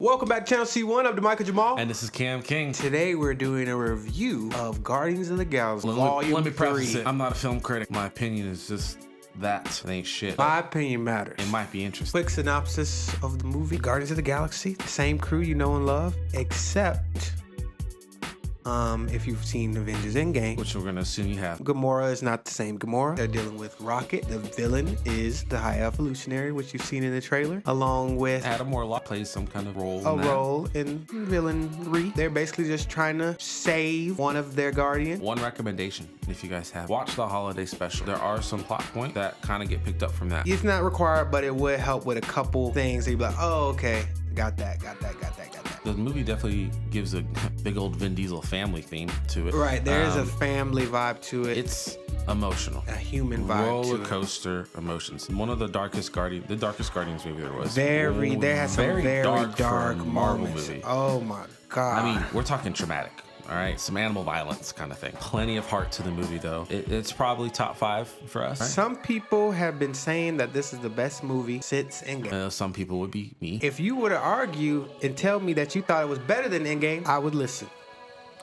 Welcome back to Channel C1. I'm Michael Jamal. And this is Cam King. Today we're doing a review of Guardians of the Galaxy Volume 3. Let me preface it. I'm not a film critic. My opinion is just that. It ain't shit. My opinion matters. It might be interesting. Quick synopsis of the movie. Guardians of the Galaxy, the same crew you know and love, except if you've seen Avengers Endgame, which we're gonna assume you have. Gamora is not the same Gamora. They're dealing with Rocket. The villain is the High Evolutionary, which you've seen in the trailer, along with Adam Warlock plays some kind of role. Role in villainry. They're basically just trying to save one of their guardians. One recommendation, if you guys have, watch the holiday special. There are some plot points that kind of get picked up from that. It's not required, but it would help with a couple things. You'd be like, oh, okay, got that. The movie definitely gives a big old Vin Diesel family theme to it. Right, there is a family vibe to it. It's emotional. A human vibe roller coaster emotions. One of the darkest Guardians movie there was. There had some very dark Marvel moments. Movie. Oh my God. I mean, we're talking traumatic. All right, some animal violence kind of thing. Plenty of heart to the movie, though. It's probably top 5 for us. Right? Some people have been saying that this is the best movie since Endgame. Some people would be me. If you were to argue and tell me that you thought it was better than Endgame, I would listen.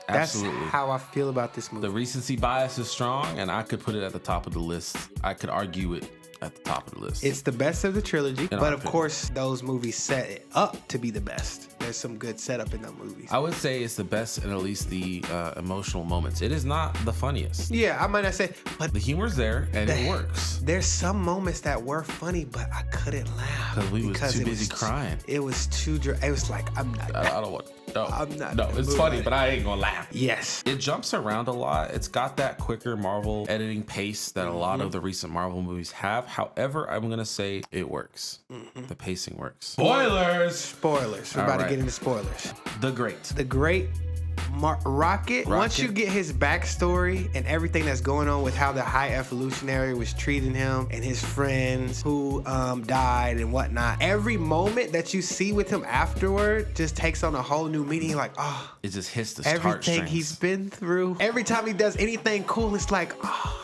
Absolutely. That's how I feel about this movie. The recency bias is strong, and I could put it at the top of the list. I could argue it at the top of the list. It's the best of the trilogy, but of course, those movies set it up to be the best. There's some good setup in those movies. I would say it's the best in at least the emotional moments. It is not the funniest. Yeah, I might not say, but the humor's there and it works. There's some moments that were funny, but I couldn't laugh because we was too busy crying. It was too. It was like I'm not. I don't want. No, I'm not. No, it's funny, but I ain't gonna laugh. Yes. It jumps around a lot. It's got that quicker Marvel editing pace that a lot of the recent Marvel movies have. However, I'm gonna say it works. The pacing works. Spoilers. We're about to get into spoilers. The Great Rocket. Once you get his backstory and everything that's going on with how the High Evolutionary was treating him and his friends who died and whatnot, every moment that you see with him afterward just takes on a whole new meaning. Like, oh, it just hits the everything he's been through. Every time he does anything cool, it's like, oh.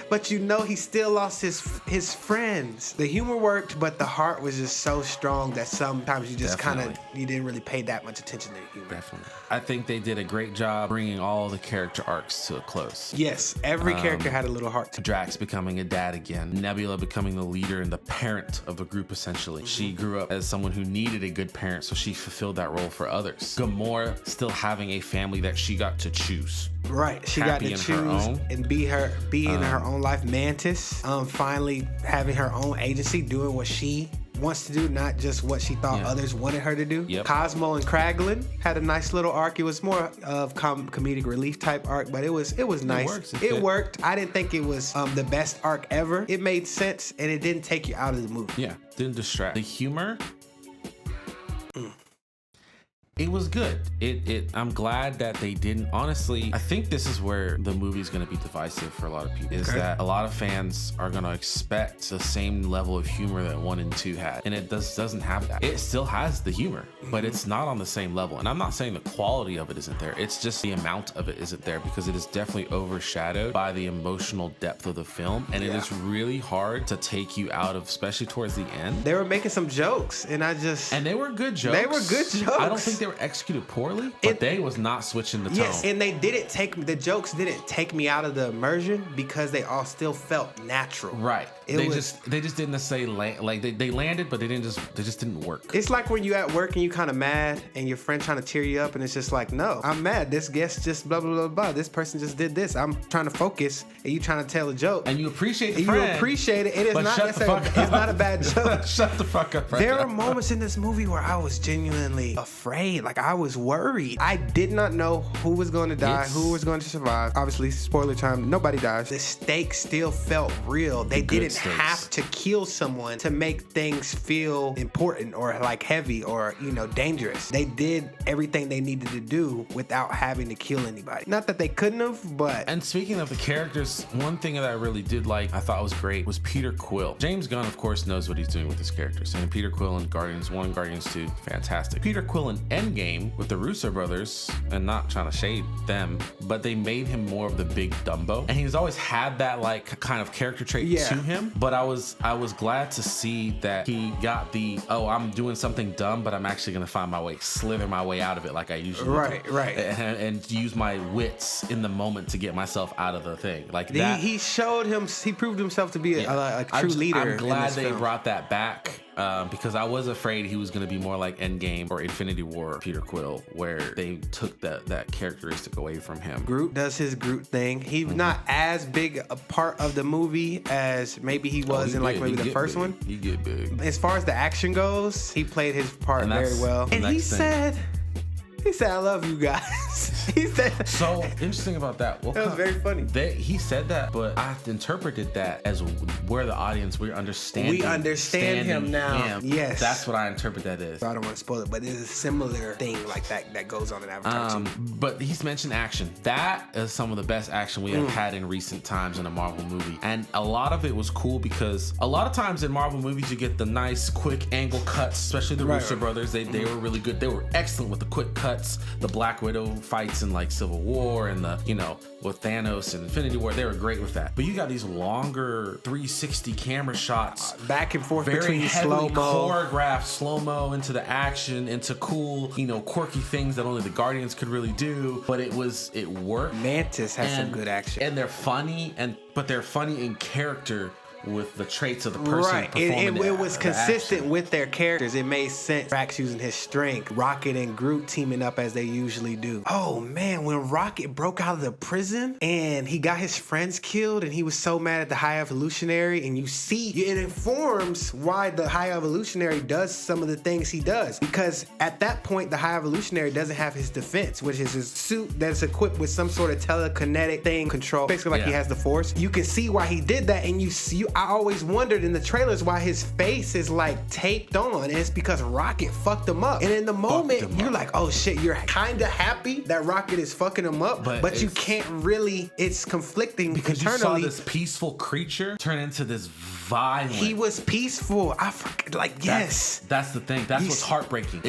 But you know he still lost his friends. The humor worked, but the heart was just so strong that sometimes you just you didn't really pay that much attention to the humor. Definitely. I think they did a great job bringing all the character arcs to a close. Yes, every character had a little heart to it. Drax becoming a dad again. Nebula becoming the leader and the parent of the group, essentially. She grew up as someone who needed a good parent, so she fulfilled that role for others. Gamora still having a family that she got to choose. Right, she got to choose and be in her own life. Mantis, finally having her own agency, doing what she wants to do, not just what she thought others wanted her to do. Yep. Cosmo and Kraglin had a nice little arc. It was more of comedic relief type arc, but it was nice. It worked. I didn't think it was the best arc ever. It made sense and it didn't take you out of the movie. Yeah, didn't distract. The humor. It was good. I'm glad that they didn't. Honestly, I think this is where the movie's going to be divisive for a lot of people. Is that a lot of fans are going to expect the same level of humor that 1 and 2 had, and it doesn't have that. It still has the humor, but it's not on the same level. And I'm not saying the quality of it isn't there. It's just the amount of it isn't there, because it is definitely overshadowed by the emotional depth of the film, and it is really hard to take you out of, especially towards the end. They were making some jokes, and they were good jokes. They were good jokes. I don't think they were executed poorly, but they was not switching the tone. Yes, and the jokes didn't take me out of the immersion because they all still felt natural. Right. They just didn't say they landed, but they just didn't work. It's like when you at work and you kind of mad and your friend trying to cheer you up, and it's just like, no, I'm mad. This guest just blah blah blah blah. This person just did this. I'm trying to focus, and you trying to tell a joke, and you appreciate the friend. You appreciate it. It is not necessarily. It's not a bad joke. Shut the fuck up. There are moments in this movie where I was genuinely afraid. Like, I was worried. I did not know who was going to die, who was going to survive. Obviously, spoiler time, nobody dies. The stakes still felt real. They didn't have to kill someone to make things feel important or like heavy or, dangerous. They did everything they needed to do without having to kill anybody. Not that they couldn't have, but... And speaking of the characters, one thing that I really did like, I thought was great, was Peter Quill. James Gunn, of course, knows what he's doing with his characters. And Peter Quill in Guardians 1, Guardians 2, fantastic. Peter Quill in Endgame with the Russo brothers, and not trying to shade them, but they made him more of the big Dumbo, and he's always had that like kind of character trait to him. But I was glad to see that he got the, oh, I'm doing something dumb, but I'm actually gonna find my way, slither my way out of it like I usually do. Right. And use my wits in the moment to get myself out of the thing. Like that. He proved himself to be a true leader. I'm glad they brought that back. Because I was afraid he was going to be more like Endgame or Infinity War Peter Quill, where they took that characteristic away from him. Groot does his Groot thing. He's not as big a part of the movie as maybe he was in like maybe the first one. He get big. As far as the action goes, he played his part very well. And he said, I love you guys. He said. So interesting about that. That was very funny. He said that, but I interpreted that as where the audience, we're understanding. We understand him now. Yes. That's what I interpret that as. I don't want to spoil it, but it's a similar thing like that goes on in Avatar too. But he's mentioned action. That is some of the best action we have had in recent times in a Marvel movie. And a lot of it was cool because a lot of times in Marvel movies, you get the nice, quick angle cuts, especially the Russo brothers. They were really good. They were excellent with the quick cuts, the Black Widow fights in like Civil War and the, with Thanos and Infinity War, they were great with that. But you got these longer 360 camera shots, back and forth very between heavily slow-mo, choreographed slow-mo into the action, into cool, quirky things that only the Guardians could really do. But it worked. Mantis has some good action, and they're funny, but they're funny in character with the traits of the person. Right. It was consistent with their characters. It made sense. Drax using his strength, Rocket and Groot teaming up as they usually do. Oh man, when Rocket broke out of the prison and he got his friends killed and he was so mad at the High Evolutionary, and it informs why the High Evolutionary does some of the things he does. Because at that point, the High Evolutionary doesn't have his defense, which is his suit that's equipped with some sort of telekinetic thing control. Basically like he has the Force. You can see why he did that, and I always wondered in the trailers why his face is like taped on, and it's because Rocket fucked him up. And in the moment, you're like, oh shit, you're kind of happy that Rocket is fucking him up, but you can't really, it's conflicting because internally. You saw this peaceful creature turn into this violent. He was peaceful. I forget, yes. That's the thing. That's what's heartbreaking.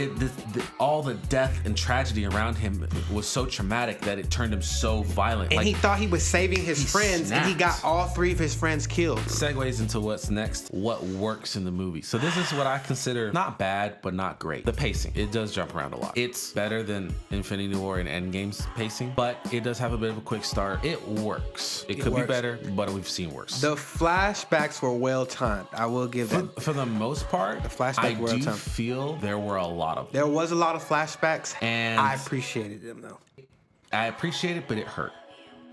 All the death and tragedy around him was so traumatic that it turned him so violent. And he thought he was saving his friends, and he got all three of his friends killed. Segues into what's next, what works in the movie. So this is what I consider not bad, but not great. The pacing. It does jump around a lot. It's better than Infinity War and Endgame's pacing, but it does have a bit of a quick start. It works. It could be better, but we've seen worse. The flashbacks were well timed. I will give that. For the most part, the flashbacks were well timed. I do feel there were a lot of them. There was a lot of flashbacks, and I appreciated them though. I appreciate it, but it hurt.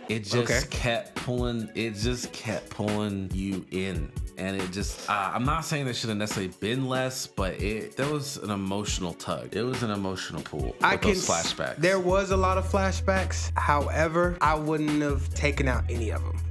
It just kept pulling. It just kept pulling you in, and it just. I'm not saying there should have necessarily been less, but there was an emotional tug. It was an emotional pull. Those flashbacks. There was a lot of flashbacks. However, I wouldn't have taken out any of them.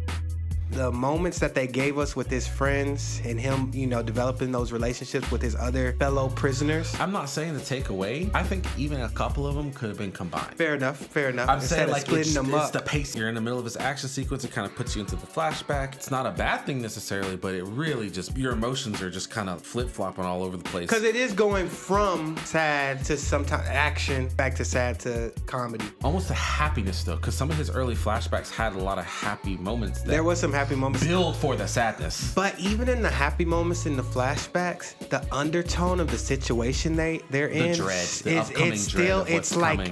The moments that they gave us with his friends and him, developing those relationships with his other fellow prisoners. I'm not saying to take away. I think even a couple of them could have been combined. Fair enough. I'm saying like splitting them up. It's the pace. You're in the middle of his action sequence. It kind of puts you into the flashback. It's not a bad thing necessarily, but it really just, your emotions are just kind of flip-flopping all over the place. Because it is going from sad to sometimes action, back to sad to comedy. Almost a happiness though, because some of his early flashbacks had a lot of happy moments. There was some happy moments. Build for the sadness. But even in the happy moments in the flashbacks, the undertone of the situation they're in,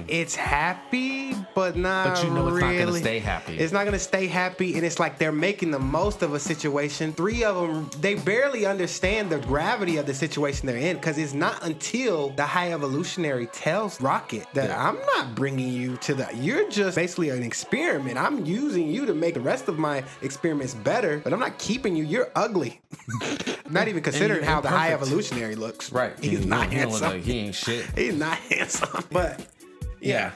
it's happy, but not. But it's really. not gonna stay happy. It's not gonna stay happy, and it's like they're making the most of a situation. Three of them, they barely understand the gravity of the situation they're in, because it's not until the High Evolutionary tells Rocket that I'm not bringing you to you're just basically an experiment. I'm using you to make the rest of my experiments better, but I'm not keeping you. You're ugly. Not even considering how the High Evolutionary looks. Right. He's not handsome. He ain't shit. He's not handsome. But yeah.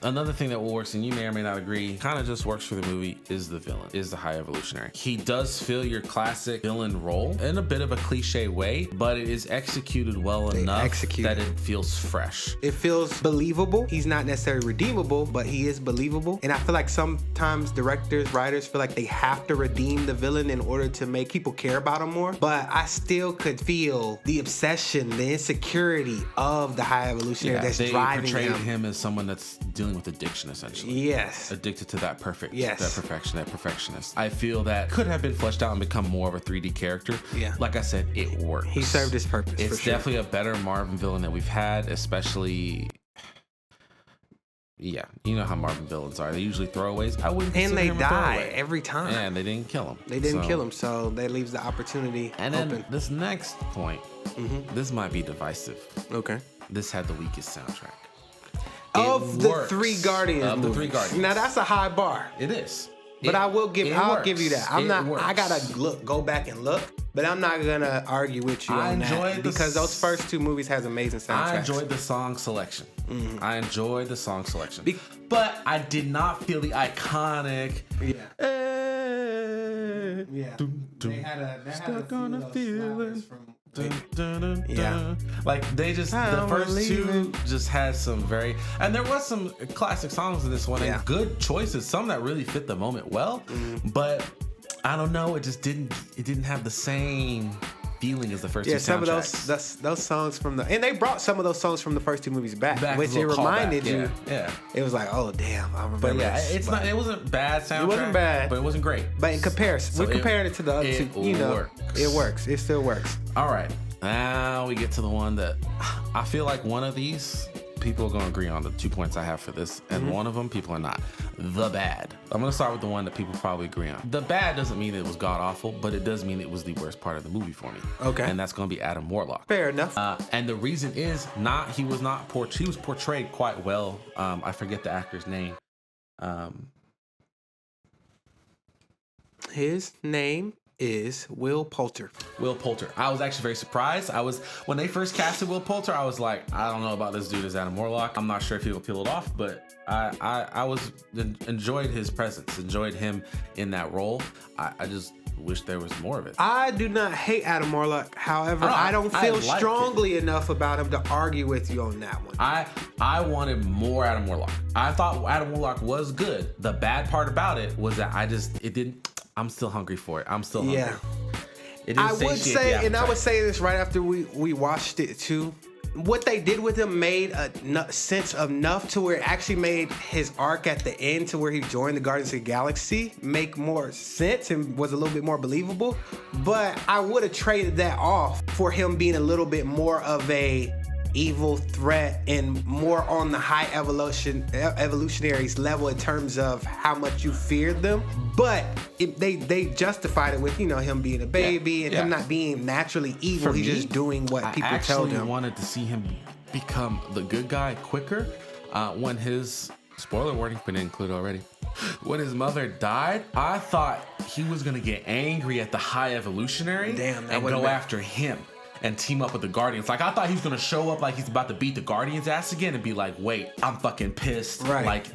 Another thing that works, and you may or may not agree, kind of just works for the movie, is the villain, is the High Evolutionary. He does fill your classic villain role in a bit of a cliche way, but it is executed well enough that it feels fresh. It feels believable. He's not necessarily redeemable, but he is believable. And I feel like sometimes directors, writers feel like they have to redeem the villain in order to make people care about him more. But I still could feel the obsession, the insecurity of the High Evolutionary that's driving him. They portrayed him as someone that's dealing with addiction, essentially. Yes. Addicted to that perfect, yes. that perfection, that perfectionist. I feel that could have been fleshed out and become more of a 3D character. Yeah. Like I said, it works. He served his purpose. It's definitely a better Marvel villain that we've had, especially. Yeah, you know how Marvel villains are. They usually throwaways. I wouldn't. And they die every time. Yeah, and they didn't kill him. They didn't kill him, so that leaves the opportunity and open. Then this next point, this might be divisive. Okay. This had the weakest soundtrack. Of the three Guardians movies. Now that's a high bar. It is. But I'll give you that. I gotta go back and look, but I'm not gonna argue with you on that because those first two movies has amazing soundtracks. I enjoyed the song selection. I enjoyed the song selection. But I did not feel the iconic. Yeah. Yeah. They had a feeling from. Yeah, like they just the first two just had some and there was some classic songs in this one and good choices, some that really fit the moment well, but I don't know, it didn't have the same feeling as the first two soundtracks. Some of those songs from and they brought some of those songs from the first two movies back which it reminded you. Yeah, it was like, oh damn, I remember. But it wasn't bad soundtrack. It wasn't bad, but it wasn't great. But in comparison, we're comparing it to the other two. It works. It still works. All right, now we get to the one that I feel like one of these people are going to agree on the 2 points I have for this, and one of them people are not. The Bad. I'm going to start with the one that people probably agree on. The Bad doesn't mean it was god awful, but it does mean it was the worst part of the movie for me. Okay. And that's going to be Adam Warlock. Fair enough. And the reason is he was portrayed quite well. I forget the actor's name. His name is Will Poulter. Will Poulter. I was actually very surprised. When they first casted Will Poulter, I was like, I don't know about this dude as Adam Warlock. I'm not sure if he will pull it off, but I enjoyed his presence, enjoyed him in that role. I just wish there was more of it. I do not hate Adam Warlock. However, I don't feel strongly enough about him to argue with you on that one. I wanted more Adam Warlock. I thought Adam Warlock was good. The bad part about it was that I'm still hungry for it. I'm still hungry. Yeah. I would say this right after we watched it too. What they did with him made a sense enough to where it actually made his arc at the end to where he joined the Guardians of the Galaxy make more sense and was a little bit more believable. But I would have traded that off for him being a little bit more of a evil threat and more on the high evolutionaries level in terms of how much you feared them. But they justified it with him being a baby and him not being naturally evil. He's just doing what people tell him. I actually wanted to see him become the good guy quicker when his spoiler warning been included already. When his mother died, I thought he was gonna get angry at the high evolutionary and go after him and team up with the Guardians. Like, I thought he was gonna show up like he's about to beat the Guardians' ass again and be like, wait, I'm fucking pissed. Right. Like,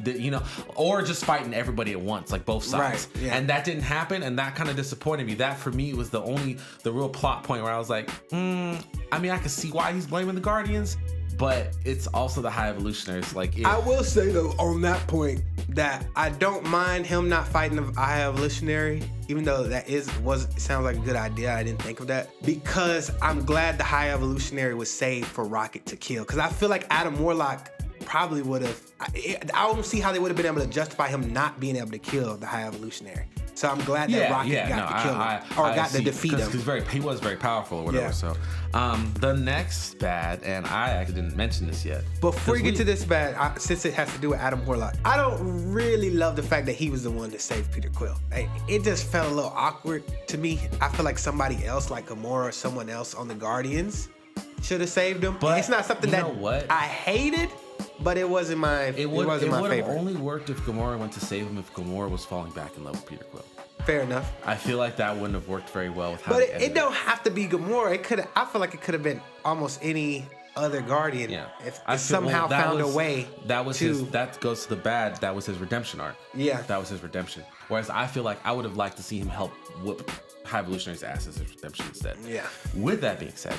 or just fighting everybody at once, like both sides. Right. Yeah. And that didn't happen, and that kind of disappointed me. That, for me, was the real plot point where I was like, I mean, I can see why he's blaming the Guardians, but it's also the high evolutionaries. I will say, though, on that point, that I don't mind him not fighting the high evolutionary, even though that sounds like a good idea. I didn't think of that, because I'm glad the high evolutionary was saved for Rocket to kill, because I feel like Adam Warlock probably would have. I don't see how they would have been able to justify him not being able to kill the high evolutionary. So I'm glad that Rocket got to kill him, got to defeat him. He was very powerful or whatever. Yeah. So the next bad, and I actually didn't mention this yet. Before you get to this bad, since it has to do with Adam Warlock, I don't really love the fact that he was the one that saved Peter Quill. It just felt a little awkward to me. I feel like somebody else, like Gamora or someone else on the Guardians, should have saved him. But it's not something I hated. But it wasn't my favorite. It would have only worked if Gamora went to save him, if Gamora was falling back in love with Peter Quill. Fair enough. I feel like that wouldn't have worked very well with how. But it don't have to be Gamora. I feel like it could have been almost any other Guardian. Yeah. If I feel- somehow that found was- a way. That was to, that goes to the bad. That was his redemption arc. Yeah. That was his redemption. Whereas I feel like I would have liked to see him help whoop High Evolutionary's ass as his redemption instead. Yeah. With that being said,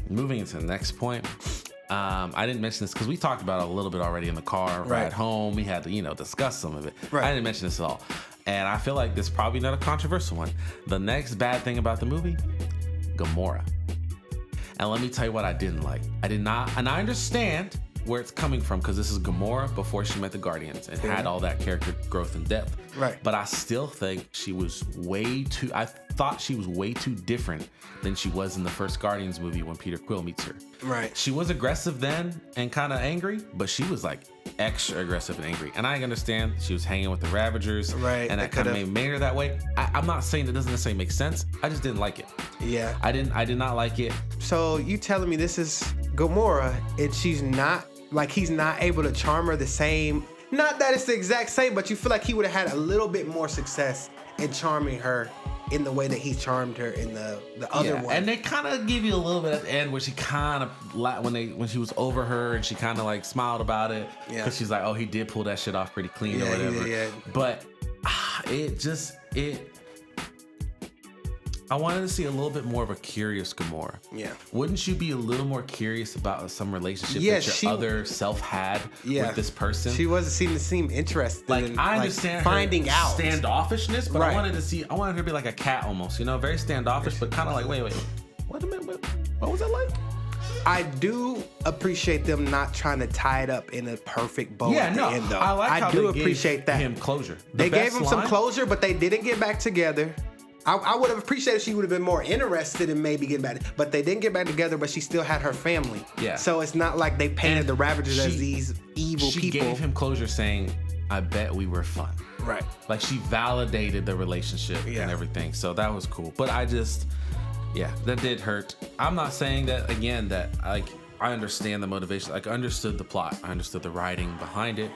moving into the next point. I didn't mention this because we talked about it a little bit already in the car ride home. We had to, discuss some of it. Right. I didn't mention this at all. And I feel like this is probably not a controversial one. The next bad thing about the movie, Gamora. And let me tell you what I didn't like. I did not, and I understand where it's coming from because this is Gamora before she met the Guardians and had all that character growth and depth. Right. But I still think she was I thought she was way too different than she was in the first Guardians movie when Peter Quill meets her. Right. She was aggressive then and kind of angry, but she was like extra aggressive and angry. And I understand she was hanging with the Ravagers. Right. And that kind of made her that way. I'm not saying it doesn't necessarily make sense. I just didn't like it. Yeah. I did not like it. So you telling me this is Gamora and she's not, like he's not able to charm her the same. Not that it's the exact same, but you feel like he would have had a little bit more success in charming her in the way that he charmed her in the other one. And they kind of give you a little bit at the end where she kind of when she was over her and she kind of like smiled about it because she's like, oh, he did pull that shit off pretty clean or whatever. Yeah. But I wanted to see a little bit more of a curious Gamora. Yeah. Wouldn't you be a little more curious about some relationship that your other self had with this person? She wasn't seem interested in I understand finding her out standoffishness, but Right. I wanted her to be like a cat almost, very standoffish, but kind of like, wait, wait a minute, what was that like? I do appreciate them not trying to tie it up in a perfect bow at the end, though. I like how do they appreciate gave that. him closure. They gave him some closure, but they didn't get back together. I would have appreciated she would have been more interested in maybe getting back, but they didn't get back together. But she still had her family. Yeah. So it's not like they painted the Ravagers as these evil people. She gave him closure, saying, "I bet we were fun." Right. Like she validated the relationship and everything. So that was cool. But that did hurt. I'm not saying that again. That I understand the motivation. I understood the plot. I understood the writing behind it.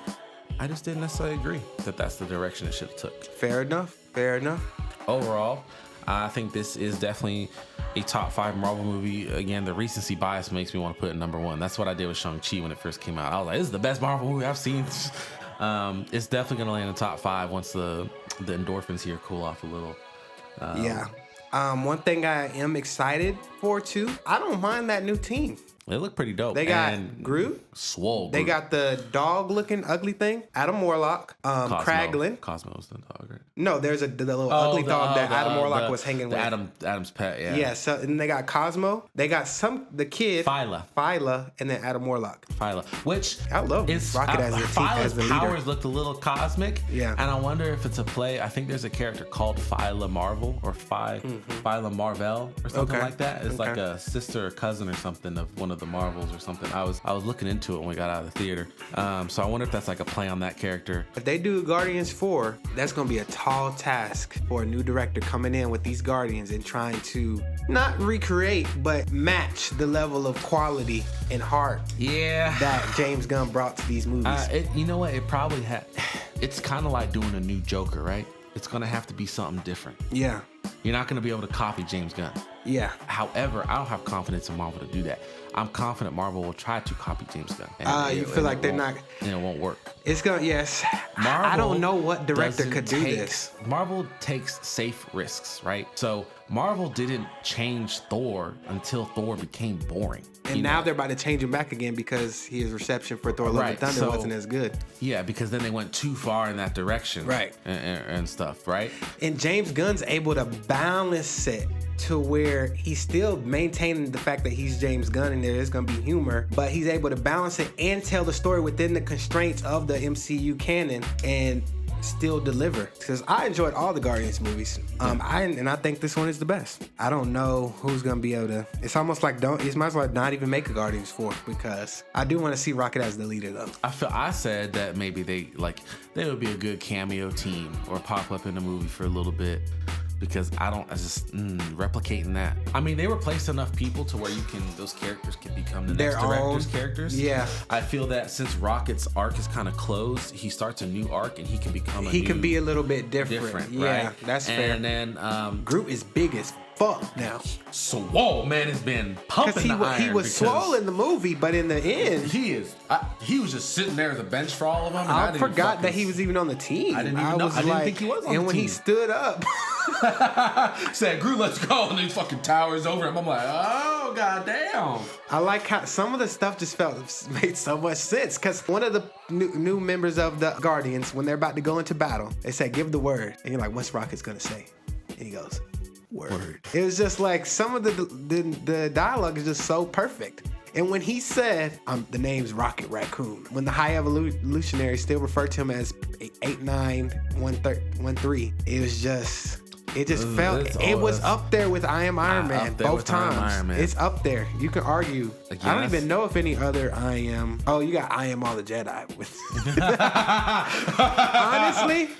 I just didn't necessarily agree that that's the direction it should have took. Fair enough. Overall, I think this is definitely a top 5 Marvel movie. Again, the recency bias makes me want to put it number 1. That's what I did with Shang-Chi when it first came out. I was like, this is the best Marvel movie I've seen. It's definitely going to land in top 5 once the endorphins here cool off a little. One thing I am excited for, too, I don't mind that new team. They look pretty dope. They got Groot. Swole. They got the dog-looking ugly thing, Adam Warlock, Kraglin. Cosmo's the dog, right? No, there's the little ugly dog that Adam Warlock was hanging with. Adam's pet, yeah. Yeah, so and they got Cosmo. They got the kid. Phyla, and then Adam Warlock. Phyla, which I love Rocket as the leader. Powers looked a little cosmic. Yeah. And I wonder if it's a play. I think there's a character called Phyla Marvel or Phyla Marvel or something like that. It's like a sister or cousin or something of one of the Marvels or something. I was looking into it when we got out of the theater. So I wonder if that's like a play on that character. If they do Guardians 4, that's gonna be a tall task for a new director coming in with these Guardians and trying to not recreate but match the level of quality and heart that James Gunn brought to these movies. You know what? It probably it's kind of like doing a new Joker, right? It's gonna have to be something different. Yeah. You're not gonna be able to copy James Gunn. Yeah. However, I don't have confidence in Marvel to do that. I'm confident Marvel will try to copy James Gunn. You feel like they're not... And it won't work. It's gonna... Yes. Marvel I don't know what director could do this. Marvel takes safe risks, right? So Marvel didn't change Thor until Thor became boring. And now they're about to change him back again because his reception for Thor Love and Thunder wasn't as good. Yeah, because then they went too far in that direction. Right. And stuff, right? And James Gunn's able to balance it to where he's still maintaining the fact that he's James Gunn and there is going to be humor, but he's able to balance it and tell the story within the constraints of the MCU canon and still deliver. Because I enjoyed all the Guardians movies. I think this one is the best. I don't know who's going to be able to... It's almost like it's might as well not even make a Guardians 4 because I do want to see Rocket as the leader though. I said that maybe they would be a good cameo team or pop up in the movie for a little bit. because I just replicating that. I mean, they replaced enough people to where those characters can become the next director's characters. Yeah. I feel that since Rocket's arc is kind of closed, he starts a new arc and he can become he can be a little bit different. Yeah, right? that's fair. And then Groot is big as fuck now. Swole man has been pumping the iron. He was swole in the movie, but in the end, he was just sitting there as a bench for all of them. I forgot that he was even on the team. I didn't think he was on the team. And when he stood up, said, "Groot, let's go," and he fucking towers over him. I'm like, oh goddamn. I like how some of the stuff just made so much sense, because one of the new members of the Guardians, when they're about to go into battle, they said, "Give the word," and you're like, "What's Rocket's gonna say?" And he goes, "Word." It was just like some of the dialogue is just so perfect. And when he said, the name's Rocket Raccoon, when the High Evolutionary still referred to him as 8913, it just felt, it was up there with I Am Iron Man both times. It's up there. You can argue. Yes. I don't even know if any other I Am. Oh, you got I Am All the Jedi with.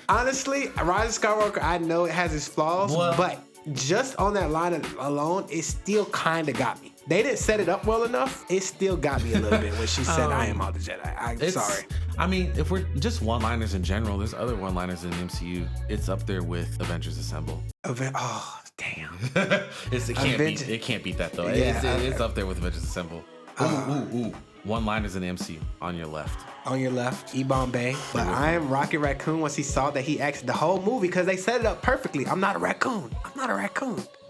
honestly, Rise of Skywalker, I know it has its flaws, but just on that line alone, it still kind of got me. They didn't set it up well enough. It still got me a little bit when she said, "I am all the Jedi." I'm sorry. I mean, if we're just one-liners in general, there's other one-liners in the MCU. It's up there with Avengers Assemble. Oh, damn. It can't beat that though. Yeah, it's up there with Avengers Assemble. Ooh. One-liners in the MCU on your left. On your left, E-Bombay. But I am Rocket Raccoon. Once he saw that he exited the whole movie, because they set it up perfectly. I'm not a raccoon.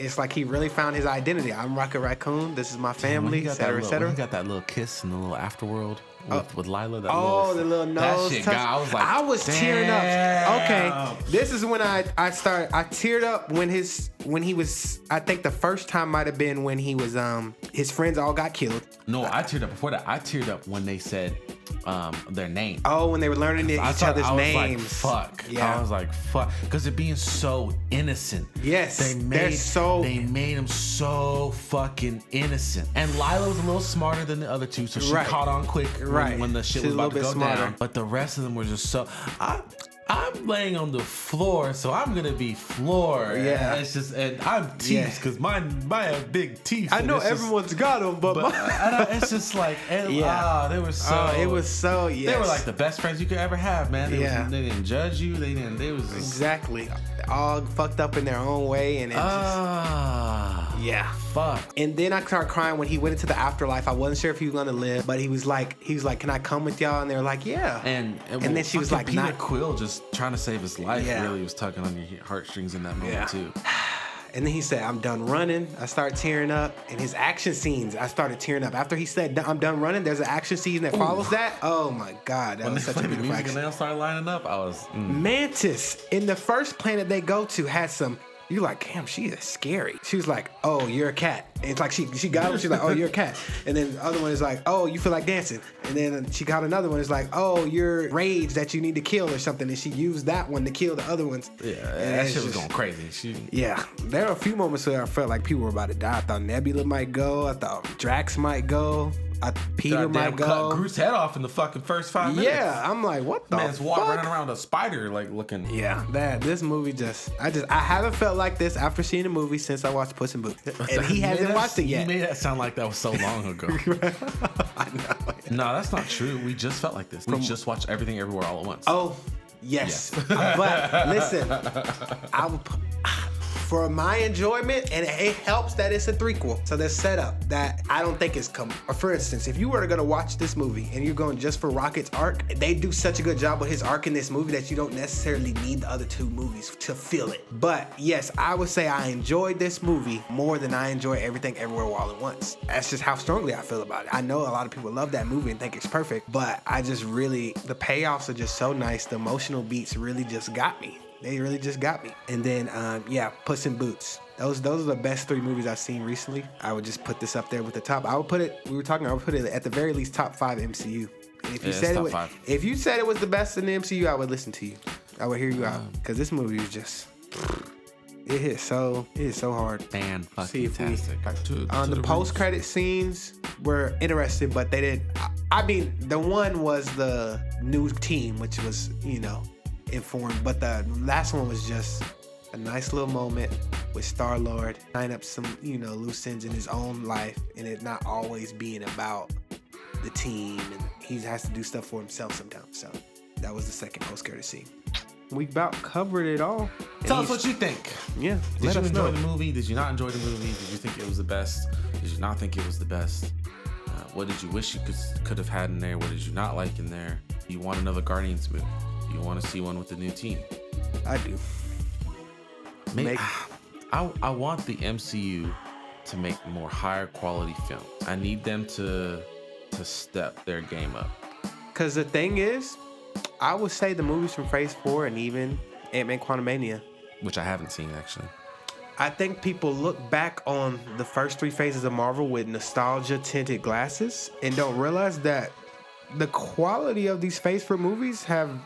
It's like he really found his identity. I'm Rocket Raccoon. This is my family, etc., etc. He got that little kiss in the little afterworld with Lila. The little nose. That shit, God, I was tearing up. Okay, this is when I teared up when he was. I think the first time might have been when he was his friends all got killed. No, I teared up before that. I teared up when they said their name. Oh, when they were learning each other's names. Like, fuck. Yeah. I was like, fuck. Because it being so innocent. Yes. They made him so fucking innocent. And Lila was a little smarter than the other two, so she caught on quick when the shit was about to go down. But the rest of them were just so... I'm laying on the floor, so I'm gonna be floored. Yeah, it's just, and I'm teeth because mine have big teeth. I know everyone's got them, but it's just like, they were so. It was so. Yes. They were like the best friends you could ever have, man. They didn't judge you. They was just, exactly all fucked up in their own way, and it fuck. And then I started crying when he went into the afterlife. I wasn't sure if he was gonna live, but he was like, "Can I come with y'all?" And they were like, "Yeah." And then she was like, Peter Quill just trying to save his life really was tugging on your heartstrings in that moment too. And then he said, "I'm done running." I started tearing up. And his action scenes, I started tearing up. After he said, "I'm done running," there's an action scene that follows that. Oh my God. That was such a beautiful action. When they all started lining up, I was... Mantis, in the first planet they go to, had some... You're like, damn, she is scary. She was like, "Oh, you're a cat." And it's like she got him. She's like, "Oh, you're a cat." And then the other one is like, "Oh, you feel like dancing." And then she got another one. It's like, "Oh, you're rage that you need to kill or something." And she used that one to kill the other ones. Yeah, that shit was going crazy. There were a few moments where I felt like people were about to die. I thought Nebula might go. I thought Drax might go. Peter might go. Cut Groot's head off in the fucking first 5 minutes. Yeah, I'm like, what the man's fuck? running around a spider, like looking. Yeah, this movie I haven't felt like this after seeing the movie since I watched Puss in Boots, and he hasn't watched it yet. You made that sound like that was so long ago. I know. No, that's not true. We just felt like this. We just watched Everything Everywhere All at Once. Oh, yes. But listen, for my enjoyment, and it helps that it's a threequel. So there's setup that I don't think is coming. For instance, if you were going to watch this movie and you're going just for Rocket's arc, they do such a good job with his arc in this movie that you don't necessarily need the other two movies to feel it. But yes, I would say I enjoyed this movie more than I enjoy Everything Everywhere All at Once. That's just how strongly I feel about it. I know a lot of people love that movie and think it's perfect, but I just really, the payoffs are just so nice. The emotional beats really just got me. They really just got me. And then, Puss in Boots. Those are the best 3 movies I've seen recently. I would just put this up there with the top. I would put it at the very least top 5 MCU. And if you said it was the best in the MCU, I would listen to you. I would hear you out. Because this movie was just... It hit so hard. Fan-fucking-tastic. The post-credit scenes were interesting, but they didn't... I mean, the one was the new team, which was, informed, but the last one was just a nice little moment with Star-Lord, tying up some, loose ends in his own life, and it not always being about the team, and he has to do stuff for himself sometimes. So that was the second post-credit scene. We about covered it all. Tell us what you think. Yeah. Did you enjoy the movie? Did you not enjoy the movie? Did you think it was the best? Did you not think it was the best? What did you wish you could have had in there? What did you not like in there? Do you want another Guardians movie? Do you want to see one with a new team? I do. I want the MCU to make more higher quality films. I need them to step their game up. Because the thing is, I would say the movies from Phase 4 and even Ant-Man Quantumania, which I haven't seen actually. I think people look back on the first 3 phases of Marvel with nostalgia-tinted glasses and don't realize that the quality of these Phase 4 movies have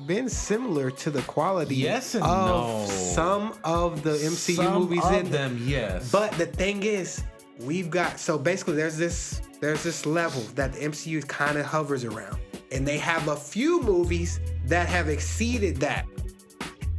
been similar to the quality of some of the MCU movies in them. Yes. But the thing is, so basically there's this level that the MCU kind of hovers around. And they have a few movies that have exceeded that.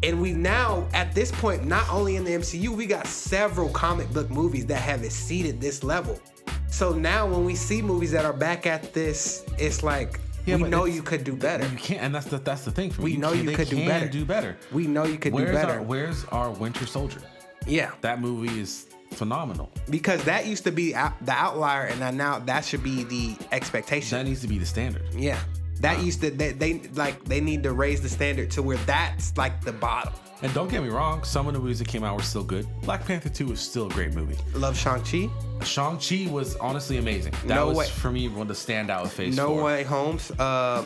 And we now, at this point, not only in the MCU, we got several comic book movies that have exceeded this level. So now when we see movies that are back at this, it's like, we know you could do better. You can't, and that's the thing for me. We know you could do better. We know you could do better. Where's our Winter Soldier? Yeah. That movie is phenomenal. Because that used to be the outlier, and now that should be the expectation. That needs to be the standard. Yeah. That used to they need to raise the standard to where that's like the bottom. And don't get me wrong, some of the movies that came out were still good. Black Panther 2 was still a great movie. Love Shang-Chi. Shang-Chi was honestly amazing. That was for me one of the standout of Phase 4. No Way Home's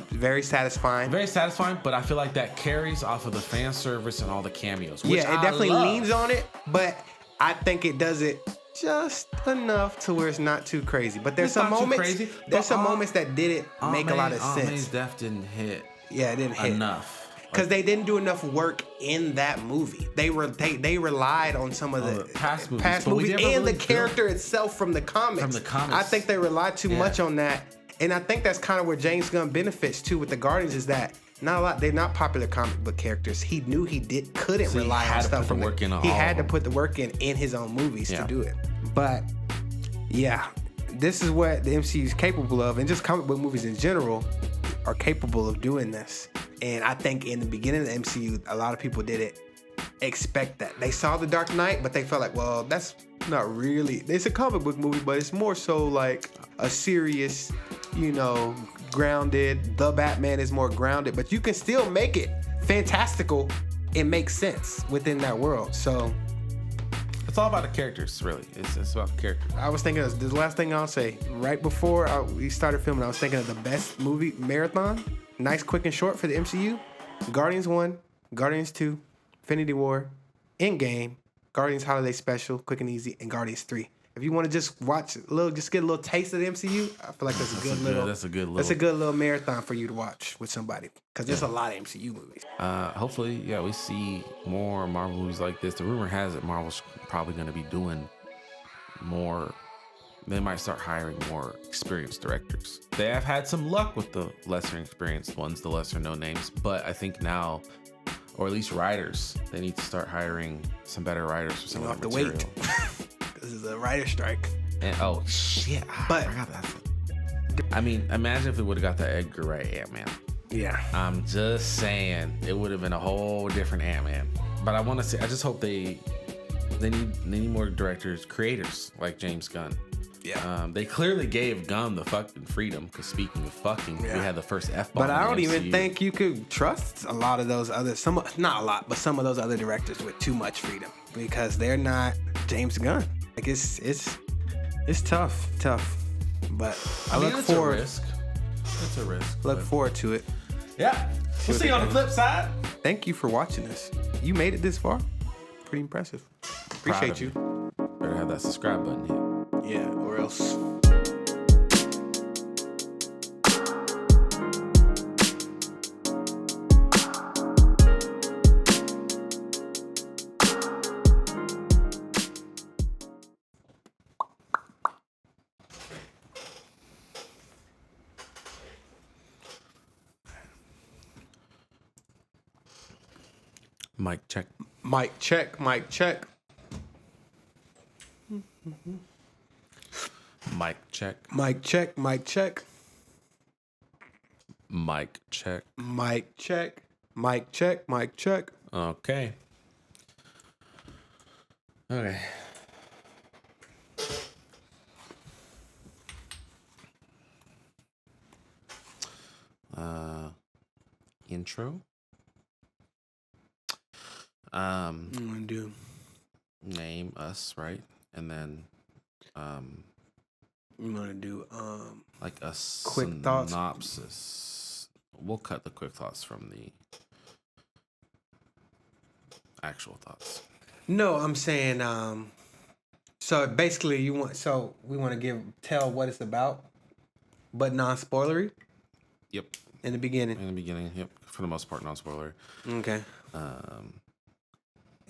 very satisfying. Very satisfying, but I feel like that carries off of the fan service and all the cameos. Which it definitely leans on it, but I think it does it just enough to where it's not too crazy. But there's some moments. There's some moments that didn't make a lot of sense. May's death didn't hit. Yeah, it didn't hit enough. Because they didn't do enough work in that movie. They relied on some of the past movies and the character itself from the comics. I think they relied too much on that. And I think that's kind of where James Gunn benefits too with the Guardians, is that not a lot. They're not popular comic book characters. He knew he couldn't rely on stuff from he had to put the work in his own movies to do it. But yeah, this is what the MCU is capable of, and just comic book movies in general are capable of doing this. And I think in the beginning of the MCU, a lot of people didn't expect that. They saw The Dark Knight, but they felt like, well, that's not really. It's a comic book movie, but it's more so like a serious, grounded. The Batman is more grounded, but you can still make it fantastical and make sense within that world. So it's all about the characters, really. It's about the characters. I was thinking of the last thing I'll say. Right before we started filming, I was thinking of the best movie marathon. Nice, quick, and short for the MCU. Guardians 1, Guardians 2, Infinity War, Endgame, Guardians Holiday Special, quick and easy, and Guardians 3. If you want to just just get a little taste of the MCU, I feel like that's a good little marathon for you to watch with somebody, because there's a lot of MCU movies. Hopefully, we see more Marvel movies like this. The rumor has it Marvel's probably going to be doing more. They might start hiring more experienced directors. They have had some luck with the lesser experienced ones, the lesser known names, but I think now, or at least writers, they need to start hiring some better writers for some of the material. Have to wait. This is a writer strike. And oh shit! I forgot that. I mean, imagine if we would have got that Edgar Wright Ant-Man. Yeah. I'm just saying, it would have been a whole different Ant-Man. But I want to say, I just hope they need more directors, creators like James Gunn. Yeah. They clearly gave Gunn the fucking freedom, because speaking of fucking, we had the first F-bomb. But I don't even think you could trust a lot of those other, not a lot, but some of those other directors with too much freedom, because they're not James Gunn. Like it's tough. But I look forward. It's a risk. Look forward to it. Yeah. We'll see you on the flip side. Thank you for watching this. You made it this far. Pretty impressive. Appreciate you. Better have that subscribe button hit. Yeah, or else. Mic check. Mic check, mic check. Mic check. Mic check, mic check. Mic check. Mic check, mic check, mic check. Okay. Okay. Intro. I'm gonna do Name us, right? And then I'm gonna do like a quick thoughts. synopsis. We'll cut the quick thoughts from the actual thoughts. No, I'm saying so basically we want to tell what it's about, but non-spoilery. Yep. In the beginning. In the beginning, yep. For the most part, non-spoiler. Okay.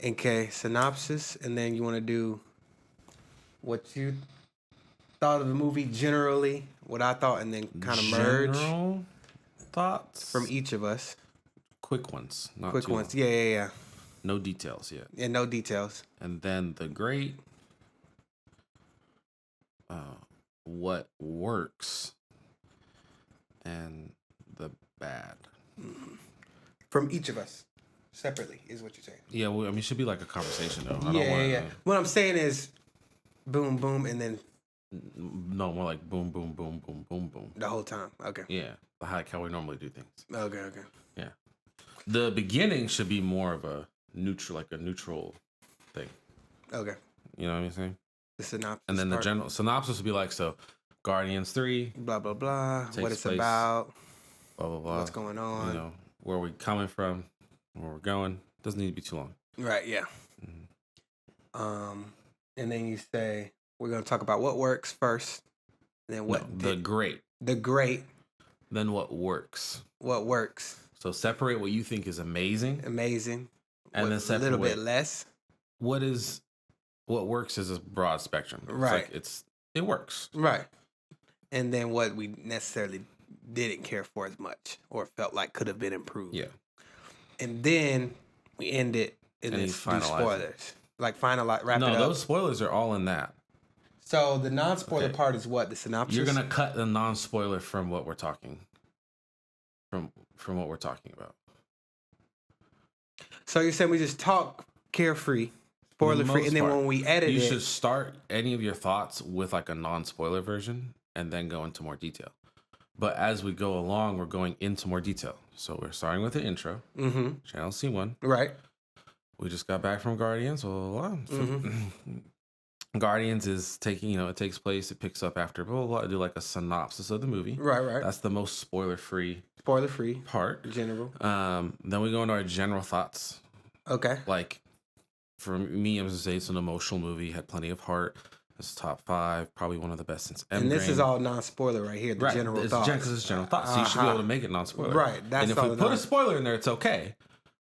Okay, synopsis, and then you want to do what you thought of the movie generally, what I thought, and then kind of merge General thoughts from each of us. Quick ones, not Quick too ones. long. Yeah. No details yet. Yeah, no details. And then the great, what works, and the bad. From each of us, separately, is what you're saying. Yeah, well, I mean, it should be like a conversation, though. Yeah. What I'm saying is, boom, boom, and then No, more like boom, boom, boom, boom, boom, boom. the whole time. Okay. Yeah, like how we normally do things. Okay. Yeah. The beginning should be more of a neutral thing. Okay. You know what I'm saying? The synopsis. And then part. the general synopsis would be like, so Guardians 3, Blah, blah, blah. Takes What it's place- about. blah, blah, blah. What's going on. You know, where we coming from, where we're going. Doesn't need to be too long. Right, yeah. Mm-hmm. And then you say, we're going to talk about what works first. And then what the great. The great. Then what works. What works. So separate what you think is amazing. Amazing. And then separate a little bit less. What works is a broad spectrum. Right. It works. Right. And then what we necessarily didn't care for as much or felt like could have been improved. Yeah. And then we end it and then do spoilers. Like wrap it up. No, those spoilers are all in that. So the non-spoiler part is what? The synopsis? You're gonna cut the non-spoiler from what we're talking. From what we're talking about. So you're saying we just talk carefree, spoiler-free, and then when we edit you should start any of your thoughts with like a non-spoiler version and then go into more detail. But as we go along, we're going into more detail. So we're starting with the intro. Mm-hmm. Channel C1. Right. We just got back from Guardians. Blah, blah, blah. Mm-hmm. Guardians is taking, it takes place, it picks up after, blah, blah, blah. I do like a synopsis of the movie. Right. That's the most spoiler-free part. General. Then we go into our general thoughts. Okay. Like, for me, I was going to say it's an emotional movie, had plenty of heart. It's top 5, probably one of the best since Endgame. And this is all non-spoiler right here, the general thoughts. Because it's general thoughts, so you should be able to make it non-spoiler. Right, and if we put a spoiler in there, it's okay.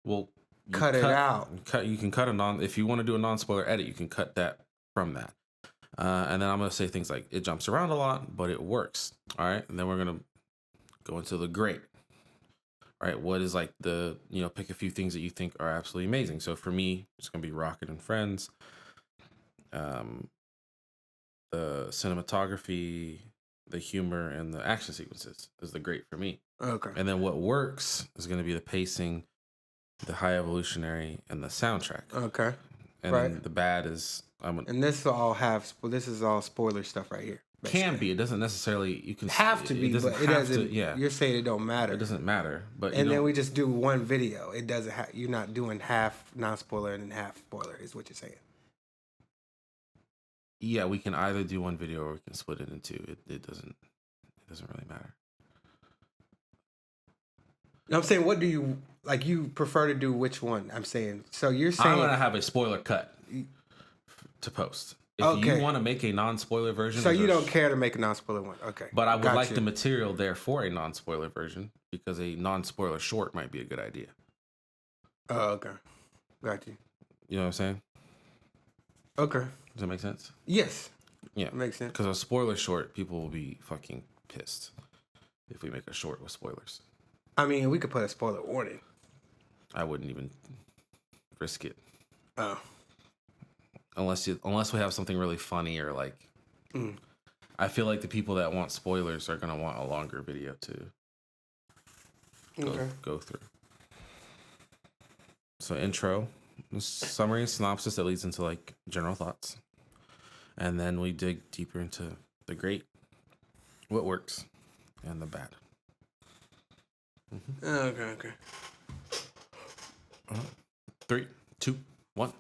We'll cut it out. You can cut if you want to do a non-spoiler edit, you can cut that from that. And then I'm going to say things like, it jumps around a lot, but it works. All right, and then we're going to go into the great. All right, what is like pick a few things that you think are absolutely amazing. So for me, it's going to be Rocket and Friends. The cinematography, the humor, and the action sequences is the great for me. Okay. And then what works is going to be the pacing, the high evolutionary, and the soundtrack. Okay. And then the bad is and this is all spoiler stuff right here. Basically. Can be. It doesn't necessarily. You can have to be, it doesn't but it have doesn't. to, yeah. You're saying it don't matter. It doesn't matter. But then we just do one video. It doesn't. You're not doing half non-spoiler and then half spoiler. Is what you're saying. Yeah, we can either do one video or we can split it in two. It doesn't really matter. No, I'm saying, what do you like? You prefer to do which one? I'm saying. So you're saying I'm gonna have a spoiler cut to post. If you want to make a non-spoiler version, so you don't care to make a non-spoiler one, okay? But I would like the material there for a non-spoiler version because a non-spoiler short might be a good idea. Oh, okay, got you. You know what I'm saying? Okay. Does that make sense? Yes. Yeah, it makes sense. Because a spoiler short, people will be fucking pissed if we make a short with spoilers. I mean, we could put a spoiler warning. I wouldn't even risk it. Oh. Unless we have something really funny or like. I feel like the people that want spoilers are gonna want a longer video to go through. So intro, summary, synopsis that leads into like general thoughts, and then we dig deeper into the great, what works, and the bad. Okay. 3, 2, 1.